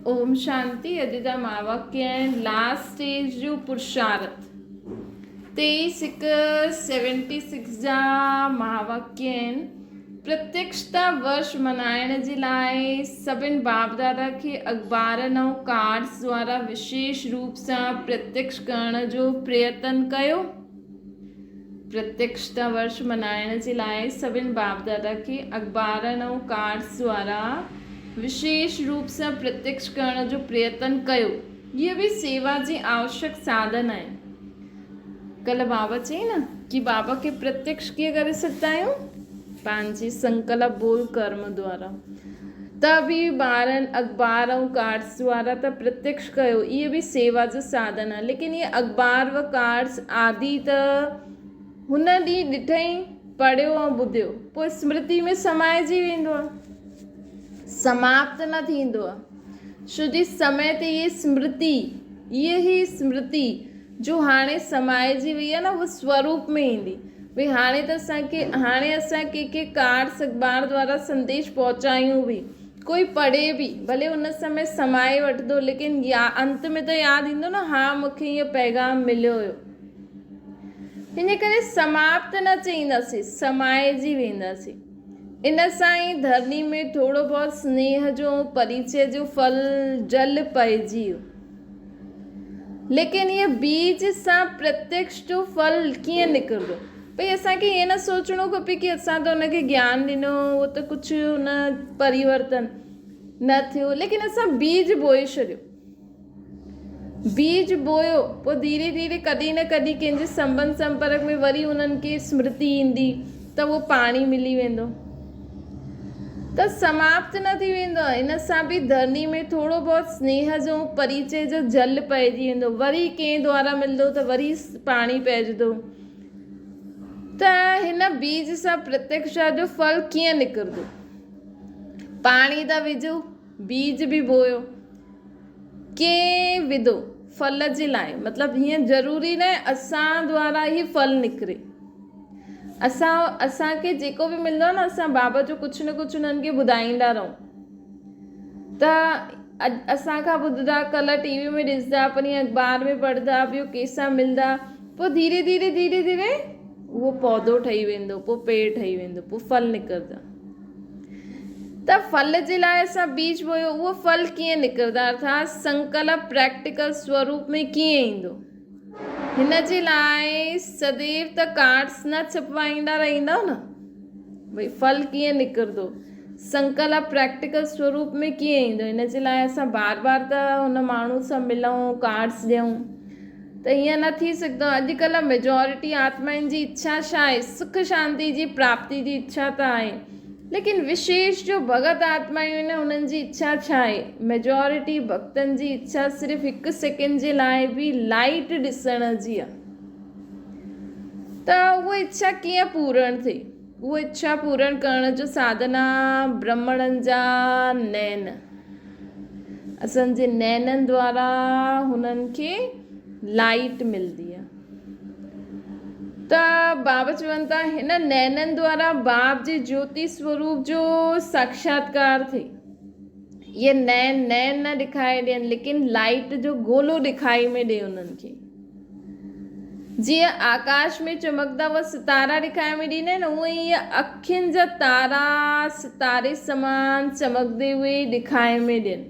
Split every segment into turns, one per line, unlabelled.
ओम शांति। अॼु जा महावाक्य आहिनि लास्ट स्टेज जो पुरुषार्थ। 23:76 जा महावाक्य आहिनि। प्रत्यक्षता वर्ष मल्हाइण जे लाइ सभिनी बाप दादा खे अख़बारनि ऐं कार्ड्स द्वारा विशेष रूप सां प्रत्यक्ष करण जो प्रयत्न कयो। प्रत्यक्षता वर्ष मल्हाइण जे लाइ सभिनी बाप दादा खे अख़बारनि ऐं कार्ड्स द्वारा विशेष रूप सां प्रत्यक्ष करण जो प्रयत्न कयो। ये भी सेवा जी आवश्यक साधन है। कल बाबा चई न कि बाबा के प्रत्यक्ष कीअं करे सघंदा आहियूं? पंहिंजे संकल्प बोल कर्म द्वारा। त बि ॿारनि अख़बार ऐं कार्ड्स द्वारा त प्रत्यक्ष कयो, इहे बि सेवा जो साधन आहे। लेकिन ये अख़बार व कार्ड्स आदि त हुन ॾींहुं ॾिठई, पढ़ियो ऐं ॿुधियो, पोइ स्मृति में समाइजी वेंदो आहे, समाप्त न थींदो आहे। शुद्ध समय ते ये स्मृति, ये ही स्मृति जो हाणे समाइजी वई आहे न, उहो स्वरूप में ईंदी। भई हाणे त असां कंहिंखे कार्ड्स अख़बार द्वारा संदेश पहुचायूं बि, कोई पढ़े बि, भले उन समय समाए वठंदो, लेकिन अंत में त यादि ईंदो न, हा मूंखे इहो पैगाम मिलियो हुयो। हिन करे समाप्त न चईंदासीं, समाइजी वेंदासीं। इन सां ई धरनी में थोरो बहुत स्नेह जो परिचय जो फल जल पइजी वियो। लेकिन इहे बीज सां प्रत्यक्ष जो फल कीअं निकिरंदो? भई असांखे ईअं न सोचणो खपे कि असां त हुनखे ज्ञान ॾिनो, उहो त कुझु हुन परिवर्तन न थियो, लेकिन असां बीज बोए छॾियो। बीज बोयो, पोइ धीरे धीरे कॾहिं न कॾहिं कंहिंजे संबंध संपर्क में वरी उन्हनि खे स्मृति ईंदी त उहो पाणी मिली वेंदो, त समाप्त न थी वेंदो आहे। इन सां बि धरनी में थोरो बहुत स्नेह जो परिचय जो जल पइजी वेंदो, वरी कंहिं द्वारा मिलंदो त वरी पाणी पइजंदो। त हिन बीज सां प्रत्यक्षा जो फल कीअं निकिरंदो? पाणी त विझो, बीज बि बोयो, कंहिं विधो फल जे लाइ। मतिलबु हीअं ज़रूरी न आहे असां द्वारा ई फल निकिरे। असांखे जेको बि मिलंदो आहे न, असां बाबा जो कुझु न कुझु उन्हनि खे ॿुधाईंदा रहूं। त असांखां ॿुधंदा, कल्ह टीवी में ॾिसंदा, परीं अख़बार में पढ़ंदा, ॿियो कंहिंसां मिलंदा, पोइ धीरे धीरे उहो पौधो ठही वेंदो, पोइ पेड़ ठही वेंदो, पोइ फल निकिरंदा। त फल जे लाइ असां बीज बोयो, उहो फल कीअं निकिरंदा? अर्थात संकल्प प्रैक्टिकल स्वरूप में कीअं ईंदो? हिन जे लाइ सदैव त कार्ड्स न छपवाईंदा रहंदव न। भई फल कीअं निकिरंदो, संकल्प प्रैक्टिकल स्वरूप में कीअं ईंदो? हिन जे लाइ असां बार बार त हुन माण्हू सां मिलूं, कार्ड्स ॾियूं, त ईअं न थी सघंदो। अॼुकल्ह मेजॉरिटी आत्माउनि जी इच्छा छा आहे? सुख शांति जी प्राप्ति जी इच्छा त आहे, लेकिन विशेष जो भगत आत्मायूं आहिनि, उन्हनि जी इच्छा छा आहे? मेजॉरिटी भक्तनि जी इच्छा सिर्फ़ु 1 सेकेंड जे लाइ बि लाइट ॾिसण जी आहे। त उहा इच्छा कीअं पूर्ण थिए? उहा इच्छा पूर्ण करण जो साधन आहे ब्राह्मणनि जा नैन। असांजे नैननि द्वारा हुननि खे लाइट मिलंदी आहे। त बाबा चवनि था हिन नैननि द्वारा बाप जे ज्योति स्वरूप जो साक्षात्कार थिए। ये नैन न ॾेखारे ॾियनि, लेकिन लाइट जो गोलो ॾेखारी में ॾे उन्हनि खे। जीअं आकाश में चमकंदा हुआ सितारा ॾेखारे में ॾींदा आहिनि, उअं ई अखियुनि जा तारा सितारे समान चमकंदे हुए ॾेखारे में ॾियनि।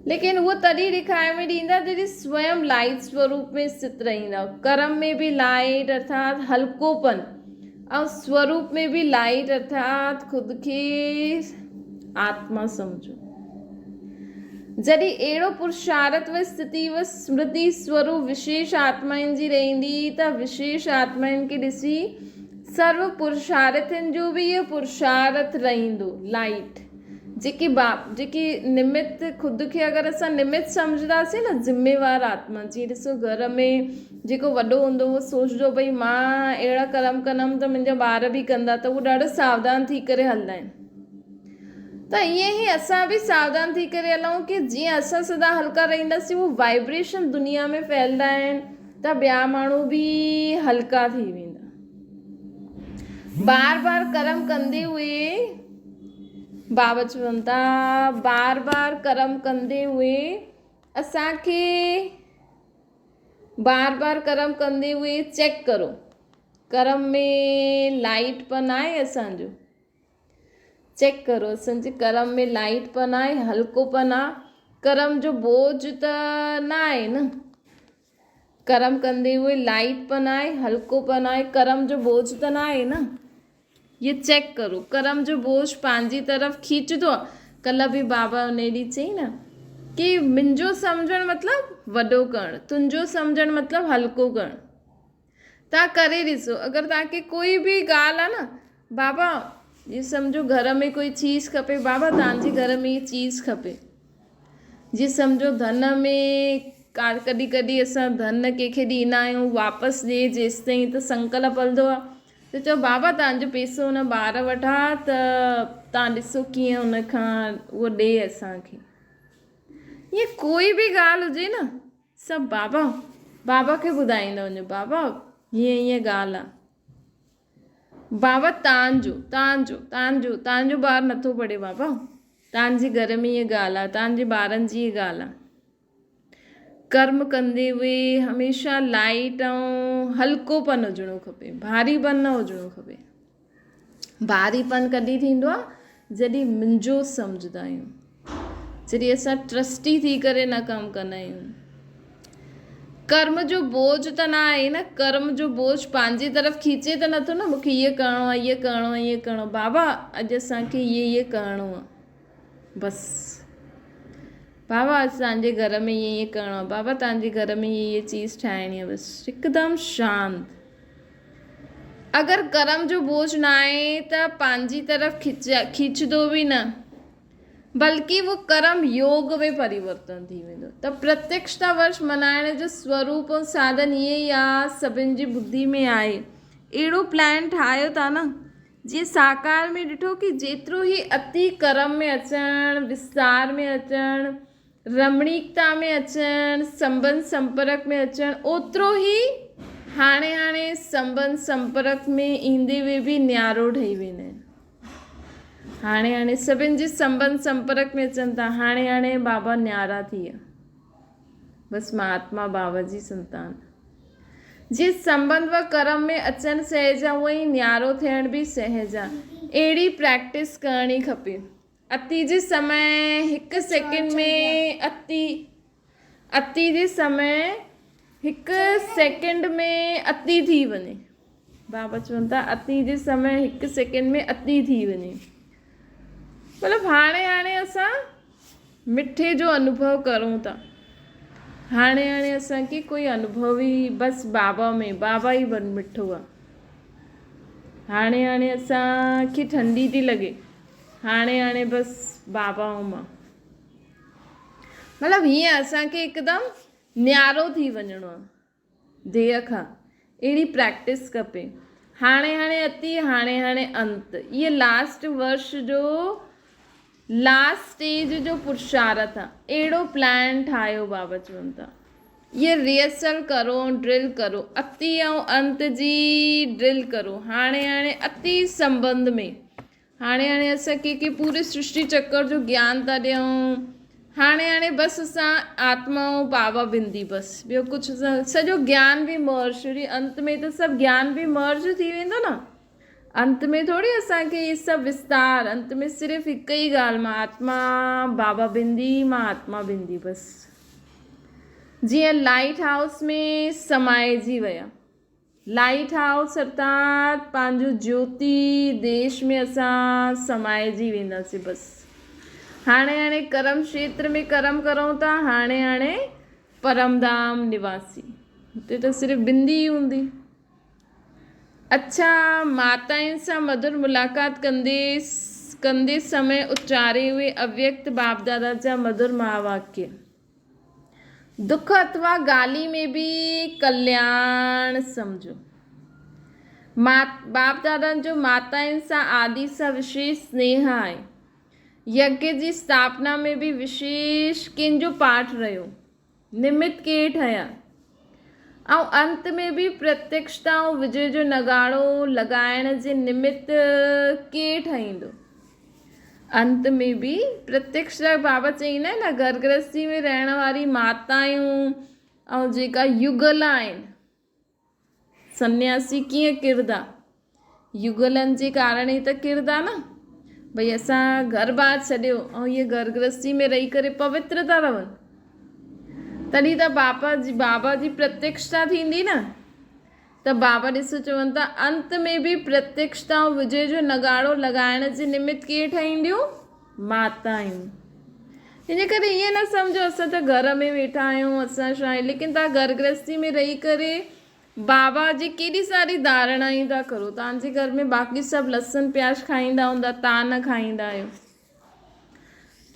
लेकिन उहो तॾहिं ॾेखारे में ॾींदा जॾहिं स्वयं लाइट स्वरूप में स्थित रहंदा। कर्म में बि लाइट अर्थात हल्कोपन, ऐं स्वरूप में बि लाइट अर्थात खुद खे आत्मा समझो। जॾहिं अहिड़ो पुरुषार्थ व स्थिति व स्मृति स्वरूप विशेष आत्माउनि जी रहंदी, त विशेष आत्माउनि खे ॾिसी सर्व पुरुषार्थनि जो बि इहो पुरुषार्थ रहंदो। लाइट जेकी निमित्त, खुद खे अगरि असां निमित्त सम्झंदासीं न, ज़िम्मेवार आत्मा। जीअं ॾिसो घर में जेको वॾो हूंदो उहो सोचंदो भई मां अहिड़ा कर्म कंदमि त मुंहिंजा ॿार बि कंदा, त उहो ॾाढो सावधान थी करे हलंदा आहिनि। त ईअं ई असां बि सावधान थी करे हलूं कि जीअं असां सदा हल्का रहंदासीं, उहो वाइब्रेशन दुनिया में फैलंदा आहिनि, त ॿिया माण्हू बि हल्का थी वेंदा। बार बार कर्म कंदे हुए बाबा चवनि था बार बार कर्म कंदे हुए असांखे बार बार कर्म कंदे हुए चेक करो कर्म में लाइटपन आहे असांजो। चेक करो असांजे कर्म में लाइटपन आहे, हल्कोपन आहे, कर्म जो बोझ त न आहे न। कर्म कंदे हुए लाइटपन आहे, हल्कोपन आहे, कर्म जो बोझ त न आहे न। ये चेक करो कर्म जो बोझ पंहिंजी तरफ़ खींचदो आहे। कल्ह बि बाबा उन ॾींहुं चई न कि मुंहिंजो सम्झणु मतिलबु वॾो करणु, तुंहिंजो सम्झणु मतिलबु हल्को करणु। तव्हां करे ॾिसो, अगरि तव्हांखे कोई बि ॻाल्हि आहे न, बाबा ये सम्झो घर में कोई चीज़ खपे, बाबा तव्हांजे घर में ये चीज़ खपे। जी सम्झो धन में कॾहिं कॾहिं असां धन कंहिंखे ॾींदा आहियूं, वापसि ॾिए जेसि ताईं त संकल्प हलंदो आहे। त चओ बाबा तव्हांजो पैसो हुन ॿार वटि आहे त तव्हां ॾिसो कीअं हुन खां उहो ॾिए असांखे। ईअं कोई बि ॻाल्हि हुजे न, सभु बाबा खे ॿुधाईंदा वञो, बाबा हीअं हीअं ॻाल्हि आहे। बाबा तव्हांजो ॿारु नथो पढ़े, बाबा तव्हांजे घर में हीअ ॻाल्हि आहे, तव्हांजे ॿारनि जी हीअ ॻाल्हि आहे। कर्म कंदे हुए हमेशह लाइट ऐं हल्कोपन हुजिणो खपे, भारीपन न हुजिणो खपे। भारीपन कॾहिं थींदो आहे जॾहिं मुंहिंजो सम्झंदा आहियूं, जॾहिं असां ट्रस्टी थी करे न कमु कंदा आहियूं। कर्म जो बोझ त न आहे न, कर्म जो बोझ पंहिंजी तरफ़ खीचे त नथो न, मूंखे इहो करिणो आहे, इहो करिणो आहे, इहो करिणो। बाबा अॼु असांखे इहो करिणो आहे बसि। बाबा असांजे घर में इएं करिणो आहे, बाबा तव्हांजे घर में इहा चीज़ ठाहिणी आहे, बसि हिकदमि शांति। अगरि कर्म जो बोझ न आहे त पंहिंजी तरफ़ खींचदो बि न, बल्कि वो कर्म योग में परिवर्तन थी वेंदो। त प्रत्यक्षता वर्ष मल्हाइण जो स्वरूप ऐं साधन इहे ई आहे, सभिनि जी बुद्धि में आहे। अहिड़ो प्लान ठाहियो था न जीअं साकार में ॾिठो कि जेतिरो ई अति कर्म में अचणु, विस्तार में अचणु, रमणीकता में अचणु, संबंध संपर्क में अचणु, ओतिरो ई हाणे संबंध संपर्क में ईंदे हुए बि न्यारो ठही वेंदा आहिनि। हाणे सभिनि जी संबंध संपर्क में अचनि था, हाणे बाबा न्यारा थी विया। बसि मां आत्मा बाबा जी संतान। जीअं संबंध व कर्म में अचणु सहज आहे, उअं ई न्यारो थियण बि सहज आहे। अहिड़ी प्रैक्टिस करणी खपे। अति जे समय हिकु सेकेंड में अति जे समय हिकु सेकेंड में अति थी वञे। बाबा चवनि था अति जे समय हिकु सेकेंड में अति थी वञे। मतिलबु हाणे असां मिठे जो अनुभव करूं था। हाणे असांखे कोई अनुभव ई बसि बाबा ई मिठो आहे। हाणे असांखे ठंडी थी लॻे, हाणे बसि बाबा ऐं मां। मतिलबु हीअं असांखे हिकदमि न्यारो थी वञिणो आहे देह खां। अहिड़ी प्रैक्टिस खपे। हाणे अति, हाणे अंत। इहे लास्ट वर्ष जो लास्ट स्टेज जो पुरुषार्थ आहे। अहिड़ो प्लान ठाहियो बाबा चवनि था। ये रिहर्सल करो, ड्रिल करो, अति ऐं अंत जी ड्रिल करो। हाणे अति संबंध में हाणे असां कंहिंखे पूरे सृष्टि चक्कर जो ज्ञान था ॾियूं। हाणे बसि असां आत्मा ऐं बाबा बिंदी, बसि ॿियो कुझु सॼो ज्ञान बि मर्ज। अंत में त सभु ज्ञान बि मर्ज थी वेंदो न। अंत में थोड़ी असांखे इहे सभु विस्तार, अंत में सिर्फ़ु हिकु ई ॻाल्हि, मां आत्मा बाबा बिंदी, मां आत्मा बिंदी, बसि। जीअं लाइट हाउस में समाइजी विया। लाइट हाउस अर्थात पंहिंजो ज्योति देश में असां समाइजी वेंदासीं बसि। हाणे कर्म क्षेत्र में कर्म करूं था। हाणे परमधाम निवासी, हुते त सिर्फ़ु बिंदी ई हूंदी। अच्छा, माताउनि सां मधुर मुलाक़ात कंदे समय उच्चारे हुए अव्यक्त बाप दादा जा मधुर महावाक्य। दुख अथवा गाली में भी कल्याण समझो। बाप दादनि जो माताउनि सां आदि सां विशेष स्नेह आहे। यज्ञ जी स्थापना में भी विशेष कंहिंजो पाठ रहियो, निमित्त के ठहिया। ऐं अंत में भी प्रत्यक्षता ऐं विजय जो नगाड़ो लॻाइण जे निमित्त के ठहींदो। अंत में भी प्रत्यक्षता बाबा चईंदा आहिनि न, घर गृहस्थी में रहण वारी मातायूं ऐं जेका युगल आहिनि, सन्यासी कीअं किरदा, युगलनि जे कारण ई त किरदा न। भई असां घर बार छॾियो ऐं इहे घर गृहस्थी में रही करे पवित्र था रहनि, तॾहिं त बाबा जी प्रत्यक्षता थींदी न। त बाबा ॾिसो चवनि था, अंत में बि प्रत्यक्षता ऐं विजय जो नगाड़ो लॻाइण जे निमित्त केरु ठाहींदियूं? मातायूं। हिन करे ईअं न सम्झो असां त घर में वेठा आहियूं, असां छा आहे, लेकिन तव्हां घर गृहस्थी में रही करे बाबा जी केॾी सारी धारणायूं था करो। तव्हांजे घर में बाक़ी सभु लसन प्याज खाईंदा हूंदा, तव्हां न खाईंदा आहियो।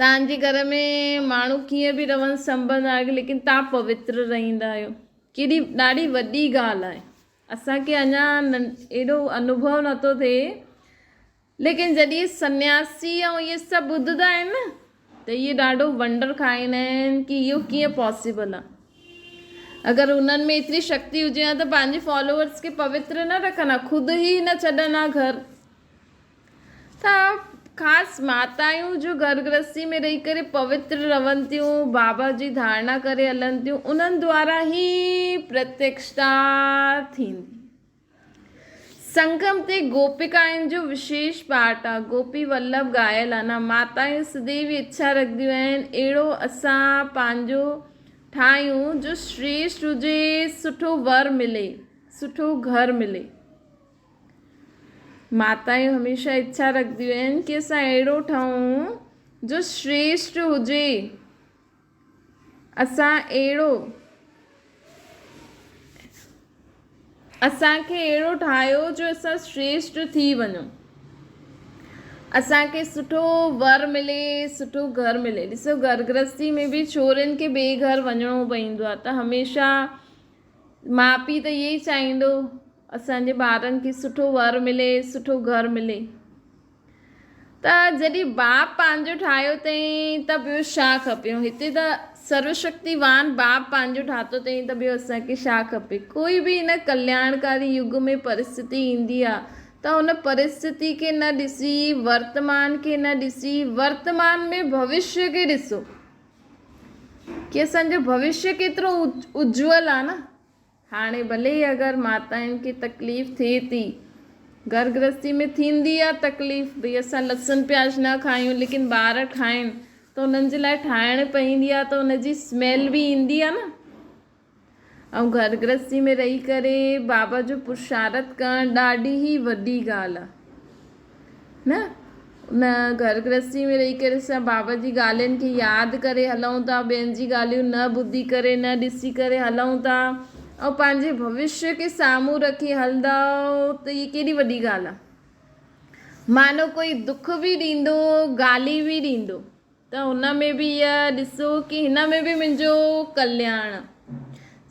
तव्हांजे घर में माण्हू कीअं बि रहनि संबंध आहे, लेकिन तव्हां पवित्र रहंदा आहियो। केॾी ॾाढी वॾी ॻाल्हि आहे। असांखे अञा एॾो अनुभव नथो थिए, लेकिन जॾहिं सन्यासी ऐं इहे सभु ॿुधंदा आहिनि न, त इहे ॾाढो वंडर खाईंदा आहिनि कि इहो कीअं पॉसिबल आहे। अगरि उन्हनि में एतिरी शक्ति हुजे हा त पंहिंजे फॉलोअर्स खे पवित्र न रखंदा, ख़ुदि ई न छॾंदा घर। त ख़ासि मातायूं जो घर गृहस्थी में रही करे पवित्र रहनि थियूं, बाबा जी धारणा करे हलनि थियूं, उन्हनि द्वारा ई प्रत्यक्षता थींदी। संगम ते गोपिकाउनि जो विशेष पाठ आहे। गोपी वल्लभ ॻायल आहे न, मातायूं सदैव इच्छा रखंदियूं आहिनि अहिड़ो असां पंहिंजो ठाहियूं जो श्रेष्ठ हुजे, सुठो वर मिले, सुठो घर मिले। मातायूं हमेशह इच्छा रखंदियूं आहिनि कि असां अहिड़ो ठहूं जो श्रेष्ठ हुजे, असांखे अहिड़ो ठाहियो जो असां श्रेष्ठ थी वञूं, असांखे सुठो वर मिले, सुठो घर मिले। ॾिसो, घर गृहस्थी में बि छोरियुनि खे ॿिए घर वञिणो पवंदो आहे, त हमेशह माउ पीउ त इहे ई चाहींदो असांजे ॿारनि खे सुठो वर मिले, सुठो घर मिले। त जॾहिं बाप पंहिंजो ठाहियो अथई त ॿियो छा खपे। हिते त सर्वशक्तिवान बाप पंहिंजो ठातो अथई, त ॿियो असांखे छा खपे। कोई बि हिन कल्याणकारी युग में परिस्थिति ईंदी आहे त हुन परिस्थिति खे न ॾिसी, वर्तमान खे न ॾिसी, वर्तमान में भविष्य खे ॾिसो कि असांजो भविष्य केतिरो उज्जवल आहे न। हाणे भले ई अगरि माताउनि खे तकलीफ़ थिए थी, घर गृहस्थी में थींदी आहे तकलीफ़, भई असां लसन प्याज न खायूं, लेकिन ॿार खाइनि त उन्हनि जे लाइ ठाहिण पवंदी आहे, त उनजी स्मेल बि ईंदी आहे न। ऐं घर गृहस्थी में रही करे बाबा जो पुरुषार्थ करणु ॾाढी ई वॾी ॻाल्हि आहे न। उन घर गृहस्थी में रही करे असां बाबा जी ॻाल्हियुनि खे यादि करे हलूं था, ॿियनि जी ॻाल्हियूं न ॿुधी करे, न ॾिसी करे हलूं था, ऐं पंहिंजे भविष्य खे साम्हूं रखी हलंदा, त इहा केॾी वॾी ॻाल्हि आहे। मानो कोई दुख बि ॾींदो, गाली बि ॾींदो, त हुन में बि इहा ॾिसो कि हिन में बि मुंहिंजो कल्याण आहे।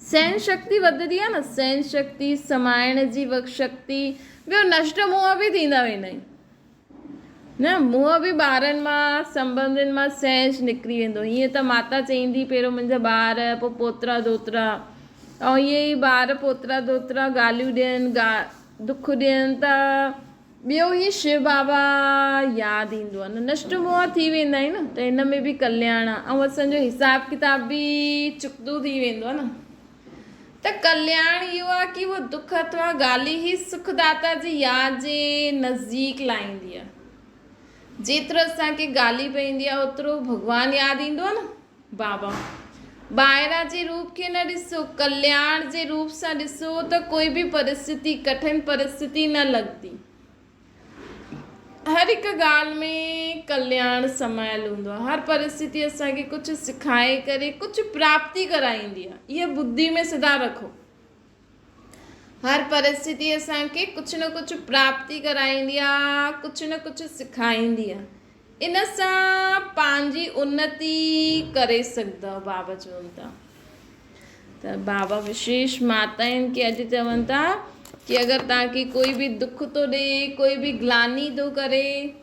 सहन शक्ति वधंदी आहे न, सहन शक्ति, समाइण जी शक्ति। ॿियो नष्ट मुंहं बि थींदा वेंदा आहिनि न, मुंहं बि ॿारनि मां, संबंधियुनि मां सहज निकिरी वेंदो। हीअं त माता चईंदी पहिरियों मुंहिंजा ॿार, पोइ पोतरा दोतरा, ऐं इहे ई ॿार पोतरा दोतरा ॻाल्हियूं ॾियनि, दुख ॾियनि, त ॿियो ई शिव बाबा यादि ईंदो आहे न। नष्ट मुंहं थी वेंदा आहिनि न, त हिन में बि कल्याण आहे, ऐं असांजो हिसाब किताब बि चुकंदो थी वेंदो आहे न। त कल्याण इहो आहे कि उहो दुख अथवा ॻाल्हि ई सुखदाता जी यादि जे नज़दीक लाहींदी आहे। जेतिरो असांखे ॻाल्हि पवंदी आहे ओतिरो भॻवानु यादि ईंदो आहे न, बाबा। ॿाहिरां जे रूप खे न ॾिसो, कल्याण जे रूप सां ॾिसो, त कोई बि परिस्थिति, कठिन परिस्थिति न लॻंदी। हर हिकु ॻाल्हि में कल्याण समायल हूंदो आहे। हर परिस्थिति असांखे कुझु सिखाए करे कुझु प्राप्ति कराईंदी आहे। इहा बुद्धि में सदा रखो, हर परिस्थिति असांखे कुझु न कुझु प्राप्ति कराईंदी आहे, कुझु न कुझु सिखाईंदी आहे। इन सां पंहिंजी उन्नति करे सघंदा, बाबा चवनि था। त बाबा विशेष माताउनि खे अॼु चवनि था कि अगरि तव्हांखे कोई बि दुख थो ॾे, कोई बि ग्लानी थो करे,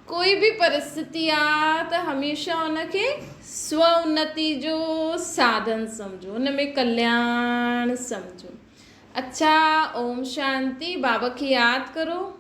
कोई भी परिस्थिति आ त हमेशा उनखे स्व उन्नति जो साधन समझो, उन में कल्याण समझो। अच्छा, ओम शांति। बाबा की याद करो।